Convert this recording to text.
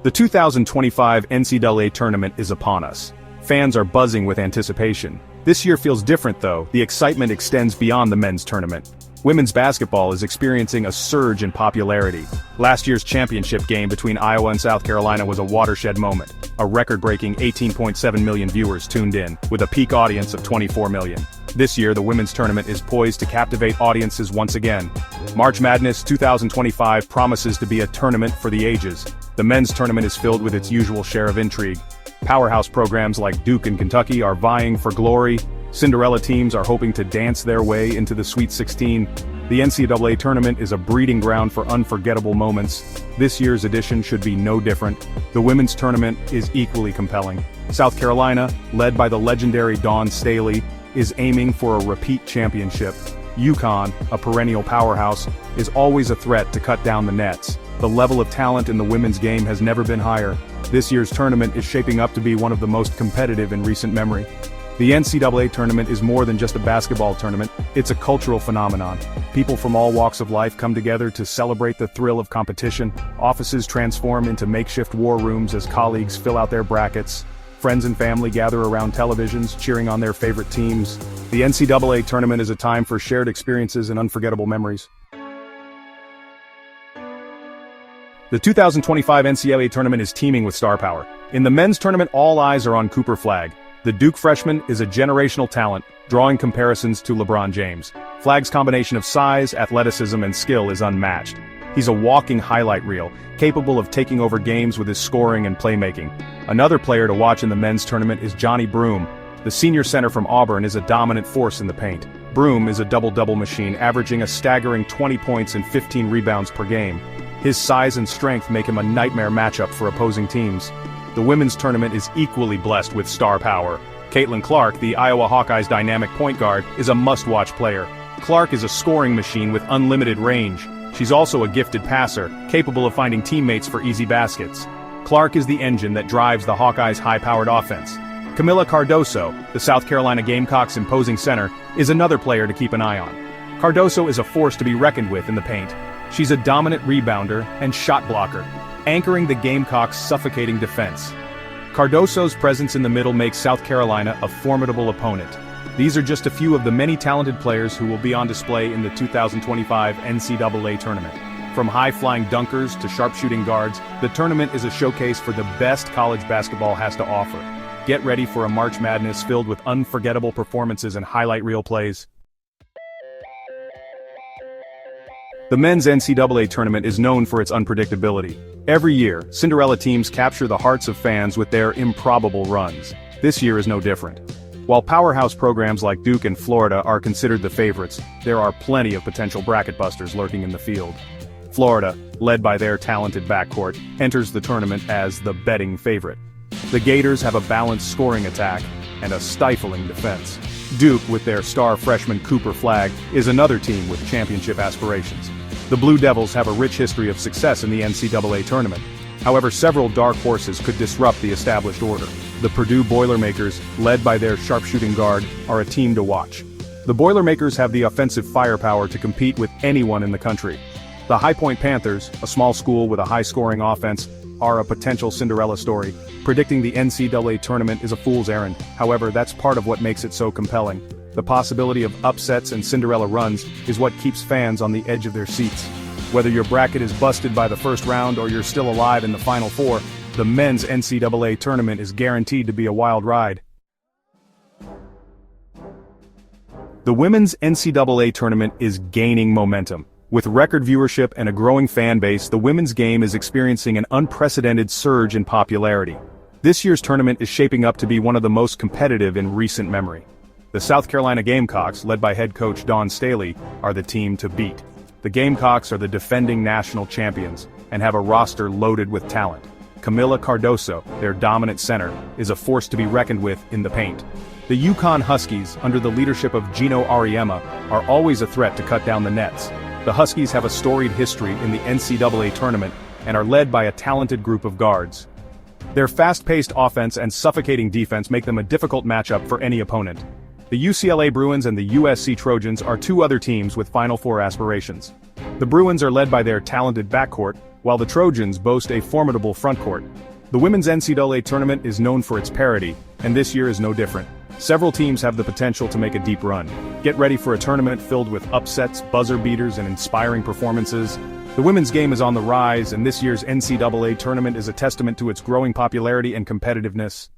The 2025 NCAA tournament is upon us. Fans are buzzing with anticipation. This year feels different though, the excitement extends beyond the men's tournament. Women's basketball is experiencing a surge in popularity. Last year's championship game between Iowa and South Carolina was a watershed moment. A record-breaking 18.7 million viewers tuned in, with a peak audience of 24 million. This year, the women's tournament is poised to captivate audiences once again. March Madness 2025 promises to be a tournament for the ages. The men's tournament is filled with its usual share of intrigue. Powerhouse programs like Duke and Kentucky are vying for glory. Cinderella teams are hoping to dance their way into the Sweet 16. The NCAA tournament is a breeding ground for unforgettable moments. This year's edition should be no different. The women's tournament is equally compelling. South Carolina, led by the legendary Dawn Staley, is aiming for a repeat championship. UConn, a perennial powerhouse, is always a threat to cut down the nets. The level of talent in the women's game has never been higher. This year's tournament is shaping up to be one of the most competitive in recent memory. The NCAA tournament is more than just a basketball tournament, it's a cultural phenomenon. People from all walks of life come together to celebrate the thrill of competition. Offices transform into makeshift war rooms as colleagues fill out their brackets. Friends and family gather around televisions, cheering on their favorite teams. The NCAA tournament is a time for shared experiences and unforgettable memories. The 2025 NCAA tournament is teeming with star power. In the men's tournament, all eyes are on Cooper Flagg. The Duke freshman is a generational talent, drawing comparisons to LeBron James. Flagg's combination of size, athleticism, and skill is unmatched. He's a walking highlight reel, capable of taking over games with his scoring and playmaking. Another player to watch in the men's tournament is Johnny Broome. The senior center from Auburn is a dominant force in the paint. Broome is a double-double machine, averaging a staggering 20 points and 15 rebounds per game. His size and strength make him a nightmare matchup for opposing teams. The women's tournament is equally blessed with star power. Caitlin Clark, the Iowa Hawkeyes' dynamic point guard, is a must-watch player. Clark is a scoring machine with unlimited range. She's also a gifted passer, capable of finding teammates for easy baskets. Clark is the engine that drives the Hawkeyes' high-powered offense. Camila Cardoso, the South Carolina Gamecocks' imposing center, is another player to keep an eye on. Cardoso is a force to be reckoned with in the paint. She's a dominant rebounder and shot blocker, anchoring the Gamecocks' suffocating defense. Cardoso's presence in the middle makes South Carolina a formidable opponent. These are just a few of the many talented players who will be on display in the 2025 NCAA tournament. From high-flying dunkers to sharpshooting guards, the tournament is a showcase for the best college basketball has to offer. Get ready for a March Madness filled with unforgettable performances and highlight reel plays. The men's NCAA tournament is known for its unpredictability. Every year, Cinderella teams capture the hearts of fans with their improbable runs. This year is no different. While powerhouse programs like Duke and Florida are considered the favorites, there are plenty of potential bracket busters lurking in the field. Florida, led by their talented backcourt, enters the tournament as the betting favorite. The Gators have a balanced scoring attack and a stifling defense. Duke, with their star freshman Cooper Flagg, is another team with championship aspirations. The Blue Devils have a rich history of success in the NCAA tournament. However, several dark horses could disrupt the established order. The Purdue Boilermakers, led by their sharpshooting guard, are a team to watch. The Boilermakers have the offensive firepower to compete with anyone in the country. The High Point Panthers, a small school with a high-scoring offense, are a potential Cinderella story. Predicting the NCAA tournament is a fool's errand. However, that's part of what makes it so compelling. The possibility of upsets and Cinderella runs is what keeps fans on the edge of their seats. Whether your bracket is busted by the first round or you're still alive in the Final Four, the men's NCAA tournament is guaranteed to be a wild ride. The women's NCAA tournament is gaining momentum. With record viewership and a growing fan base, the women's game is experiencing an unprecedented surge in popularity. This year's tournament is shaping up to be one of the most competitive in recent memory. The South Carolina Gamecocks, led by head coach Dawn Staley, are the team to beat. The Gamecocks are the defending national champions and have a roster loaded with talent. Camila Cardoso, their dominant center, is a force to be reckoned with in the paint. The UConn Huskies, under the leadership of Gino Auriemma, are always a threat to cut down the nets. The Huskies have a storied history in the NCAA tournament and are led by a talented group of guards. Their fast-paced offense and suffocating defense make them a difficult matchup for any opponent. The UCLA Bruins and the USC Trojans are two other teams with Final Four aspirations. The Bruins are led by their talented backcourt, while the Trojans boast a formidable frontcourt. The women's NCAA tournament is known for its parity, and this year is no different. Several teams have the potential to make a deep run. Get ready for a tournament filled with upsets, buzzer beaters, and inspiring performances. The women's game is on the rise, and this year's NCAA tournament is a testament to its growing popularity and competitiveness.